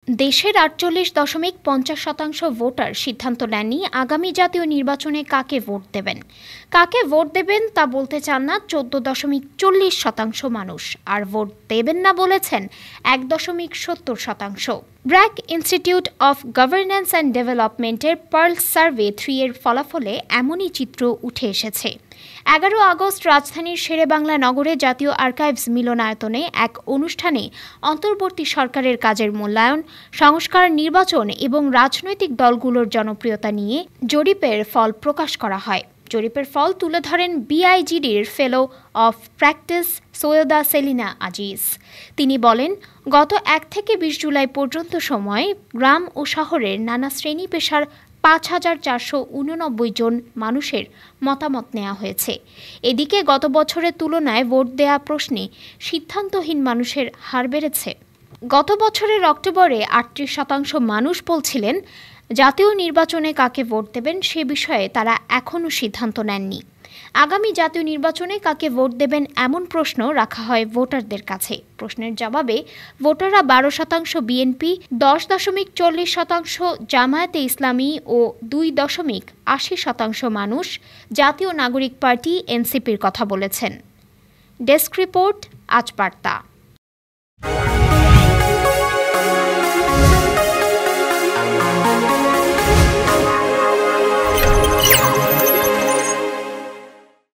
দেশের ৪৮.৫০% ভোটার সিদ্ধান্ত নেননি আগামী জাতীয় নির্বাচনে কাকে ভোট দেবেন। কাকে ভোট দেবেন তা বলতে চান না ১৪.৪০% মানুষ, আর ভোট দেবেন না বলেছেন ১.৭০%। BRAC institute of governance and ডেভেলপমেন্টের পার্লস সার্ভে 3 এর ফলাফলে এমনই চিত্র উঠে এসেছে। ১১ আগস্ট রাজধানীর শেরেবাংলা নগরে জাতীয় আর্কাইভস মিলনায়তনে এক অনুষ্ঠানে অন্তর্বর্তী সরকারের কাজের মূল্যায়ন, সংস্কার, নির্বাচন এবং রাজনৈতিক দলগুলোর জনপ্রিয়তা নিয়ে জরিপের ফল প্রকাশ করা হয়। জরিপের ফল তুলে ধরেন বিআইজিডির fellow of practice Syeda Selina Aziz. তিনি বলেন, গত ১ থেকে ২০ জুলাই পর্যন্ত সময়ে গ্রাম ও শহরের নানা শ্রেণী পেশার ৫,৪৮৯ জন মানুষের মতামত নেওয়া হয়েছে। এদিকে গত বছরের তুলনায় ভোট দেয়া প্রশ্নে সিদ্ধান্তহীন মানুষের হার বেড়েছে। গত বছরের অক্টোবরে ৩৮% মানুষ বলছিলেন জাতীয় নির্বাচনে কাকে ভোট দেবেন সে বিষয়ে তারা এখনও সিদ্ধান্ত নেননি। আগামী জাতীয় নির্বাচনে কাকে ভোট দেবেন এমন প্রশ্ন রাখা হয় ভোটারদের কাছে। প্রশ্নের জবাবে ভোটাররা ১২% বিএনপি, ১০.৪০% জামায়াতে ইসলামী ও ২.৮০% মানুষ জাতীয় নাগরিক পার্টি এনসিপির কথা বলেছেন। ডেস্ক রিপোর্ট, আজ বার্তা।